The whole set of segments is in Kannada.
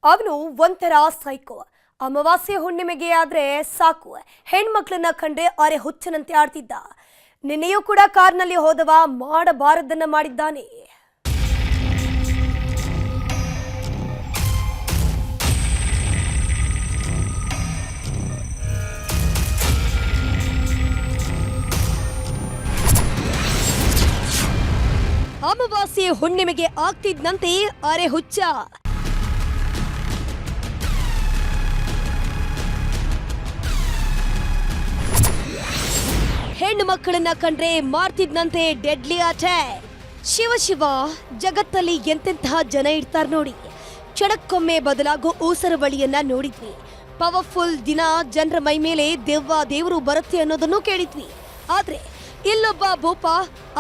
ಅವನು ಒಂಥರ ಸೈಕೋ. ಅಮಾವಾಸ್ಯೆ ಹುಣ್ಣಿಮೆಗೆ ಆದ್ರೆ ಸಾಕು ಹೆಣ್ಮಕ್ಳನ್ನ ಕಂಡ್ರೆ ಅರೆ ಹುಚ್ಚನಂತೆ ಆಡ್ತಿದ್ದ. ನಿನ್ನೆಯೂ ಕೂಡ ಕಾರ್ನಲ್ಲಿ ಹೋದವ ಮಾಡಬಾರದನ್ನ ಮಾಡಿದ್ದಾನೆ. ಅಮಾವಾಸ್ಯೆ ಹುಣ್ಣಿಮೆಗೆ ಆಗ್ತಿದ್ದಂತೆ ಅರೆ ಹುಚ್ಚ. ಹೆಣ್ಣು ಮಕ್ಕಳನ್ನ ಕಂಡ್ರೆ ಮಾಡ್ತಿದ್ನಂತೆ ಡೆಡ್ಲಿ ಅಟ್ಯಾಕ್. ಶಿವ ಶಿವ, ಜಗತ್ತಲ್ಲಿ ಎಂತೆಂತಹ ಜನ ಇರ್ತಾರ ನೋಡಿ. ಚಡಕ್ಕೊಮ್ಮೆ ಬದಲಾಗೋ ಊಸರವಳಿಯನ್ನ ನೋಡಿದ್ವಿ. ಪವರ್ಫುಲ್ ದಿನ ಜನರ ಮೈ ಮೇಲೆ ದೆವ್ವ ದೇವರು ಬರುತ್ತೆ ಅನ್ನೋದನ್ನು ಕೇಳಿದ್ವಿ. ಆದ್ರೆ ಇಲ್ಲೊಬ್ಬ ಭೂಪ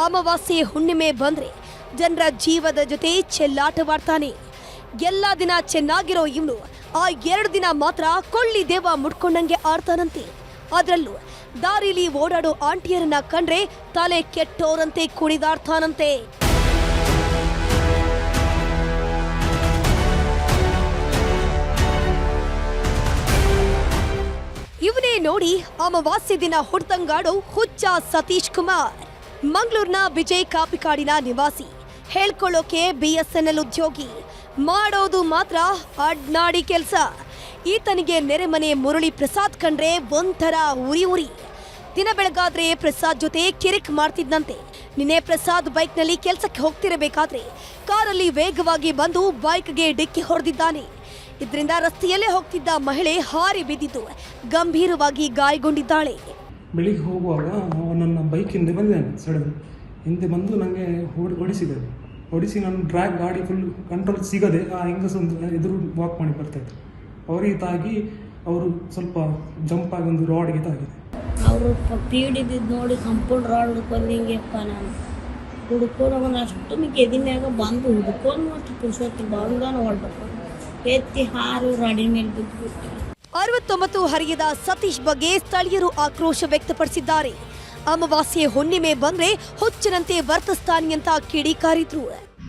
ಅಮಾವಾಸ್ಯೆ ಹುಣ್ಣಿಮೆ ಬಂದ್ರೆ ಜನರ ಜೀವದ ಜೊತೆ ಚೆಲ್ಲಾಟವಾಡ್ತಾನೆ. ಎಲ್ಲಾ ದಿನ ಚೆನ್ನಾಗಿರೋ ಇವನು ಆ 2 ದಿನ ಮಾತ್ರ ಕೊಳ್ಳಿ ದೇವ ಮುಡ್ಕೊಂಡಂಗೆ ಆಡ್ತಾನಂತೆ. ಅದ್ರಲ್ಲೂ ದಾರಿಲಿ ಓಡಾಡೋ ಆಂಟಿಯರನ್ನ ಕಂಡ್ರೆ ತಲೆ ಕೆಟ್ಟೋರಂತೆ ಕುಣಿದಾಡ್ತಾನಂತೆ. ಇವನೇ ನೋಡಿ ಅಮಾವಾಸ್ಯೆ ದಿನ ಹುಡ್ತಂಗಾಡೋ ಹುಚ್ಚ ಸತೀಶ್ ಕುಮಾರ್. ಮಂಗಳೂರಿನ ವಿಜಯ್ ಕಾಪಿಕಾಡಿನ ನಿವಾಸಿ. ಹೇಳ್ಕೊಳ್ಳೋಕೆ BSNL ಉದ್ಯೋಗಿ. ಮಾಡೋದು ಮಾತ್ರ ಅಡ್ನಾಡಿ ಕೆಲಸ. ಈತನಿಗೆ ನೆರೆಮನೆ ಮುರಳಿ ಪ್ರಸಾದ್ ಕಂಡ್ರೆ ಒಂಥರ ಉರಿ. ದಿನ ಬೆಳಗಾದ್ರೆ ಪ್ರಸಾದ್ ಜೊತೆ ಕಿರಿಕ್ ಮಾಡ್ತಿದ್ದಂತೆ. ನಿನ್ನೆ ಪ್ರಸಾದ್ ಬೈಕ್ನಲ್ಲಿ ಕೆಲಸಕ್ಕೆ ಹೋಗ್ತಿರಬೇಕಾದ್ರೆ ಕಾರಲ್ಲಿ ವೇಗವಾಗಿ ಬಂದು ಬೈಕ್ಗೆ ಡಿಕ್ಕಿ ಹೊಡೆದಿದ್ದಾನೆ. ಇದರಿಂದ ರಸ್ತೆಯಲ್ಲೇ ಹೋಗ್ತಿದ್ದ ಮಹಿಳೆ ಹಾರಿ ಬಿದ್ದಿದ್ದು ಗಂಭೀರವಾಗಿ ಗಾಯಗೊಂಡಿದ್ದಾಳೆ. ಬೆಳಿಗ್ಗೆ ಹೋಗುವಾಗ ನನ್ನ ಬೈಕ್ ಹಿಂದೆ ಬಂದಿದ್ದಾನೆ. ಸಡನ್ ಹಿಂದೆ ಬಂದು ನನಗೆ ಹೊಡಿಸಿದ್ದಾನೆ. ಹೊಡಿಸಿ ನಾನು ಗಾಡಿ ಫುಲ್ ಕಂಟ್ರೋಲ್ ಸಿಗದೆ ಆ ಹೆಂಗಸೊಂದು ಎದುರು ವಾಕ್ ಮಾಡಿ ಬರ್ತಾಯಿದ್ರು. ಅವರಿಗೆ ತಾಗಿ ಅವರು ಸ್ವಲ್ಪ ಜಂಪ್ ಆಗಿ ಒಂದು ರಾಡ್ಗೆ ತಾಗಿದೆ. ಅವರು ಪೀಡಿದ್ದು ನೋಡಿ ಕಂಪೌಂಡ್ ರಾಡ್ ಹುಡ್ಕೊಂಡು ಹಿಂಗೆಪ್ಪ ನಾನು ಹುಡ್ಕೊಂಡು ಅವನು ಅಷ್ಟು ಎದಿನ್ಯಾಗ ಬಂದು ಹುಡ್ಕೊಂಡು ಮತ್ತು ಪುರುಷೋತ್ತಿ ಬಂದಾನು ಹೊಡ್ಬೇಕು ಎತ್ತಿ ಹಾರು ರಾಡಿನ ಮೇಲೆ ಬಿದ್ದುಬಿಟ್ಟು. 69 ಹರಿಯದ ಸತೀಶ್ ಬಗ್ಗೆ ಸ್ಥಳೀಯರು ಆಕ್ರೋಶ ವ್ಯಕ್ತಪಡಿಸಿದ್ದಾರೆ. ಅಮಾವಾಸ್ಯೆ ಹುಣ್ಣಿಮೆ ಬಂದ್ರೆ ಹುಚ್ಚನಂತೆ ವರ್ತಿಸ್ತಾನೆ ಅಂತ ಕಿಡಿಕಾರಿದ್ರು.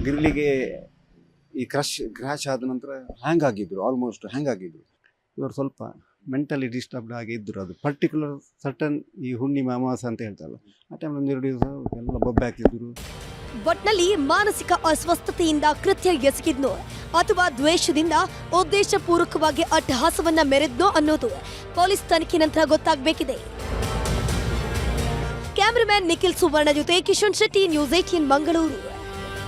ಗ್ರಿಲ್ಲಿಗೆ ಈ ಕ್ರಾಶ್ ಆದ ನಂತರ ಆಲ್ಮೋಸ್ಟ್ ಹ್ಯಾಂಗ್ ಆಗಿದ್ರು. ಇವರು ಸ್ವಲ್ಪ ಮೆಂಟಲಿ ಡಿಸ್ಟರ್ಬ್ಡ್ ಆಗಿ ಇದ್ದರು. ಅದು ಪರ್ಟಿಕ್ಯುಲರ್ ಸರ್ಟನ್ ಈ ಹುಣ್ಣಿಮೆ ಅಮಾವಾಸ್ಯೆ ಅಂತ ಹೇಳ್ತಾರಲ್ಲ, ಆ ಟೈಮಲ್ಲಿ 2 ದಿವಸ ಎಲ್ಲ ಬೊಬ್ಬೆ ಹಾಕಿದ್ರು. ಒಟ್ನಲ್ಲಿ ಮಾನಸಿಕ ಅಸ್ವಸ್ಥತೆಯಿಂದ ಕೃತ್ಯ ಎಸಗಿದ್ನೋ ಅಥವಾ ದ್ವೇಷದಿಂದ ಉದ್ದೇಶಪೂರ್ವಕವಾಗಿ ಅಟ್ಟಹಾಸವನ್ನ ಮೆರೆದ್ನೋ ಅನ್ನೋದು ಪೊಲೀಸ್ ತನಿಖೆ ನಂತರ ಗೊತ್ತಾಗಬೇಕಿದೆ. ಕ್ಯಾಮರಾಮನ್ ನಿಖಿಲ್ ಸುವರ್ಣ ಜೊತೆ ಕಿಶನ್ ಶೆಟ್ಟಿ, ನ್ಯೂಸ್ 18 ಮಂಗಳೂರು.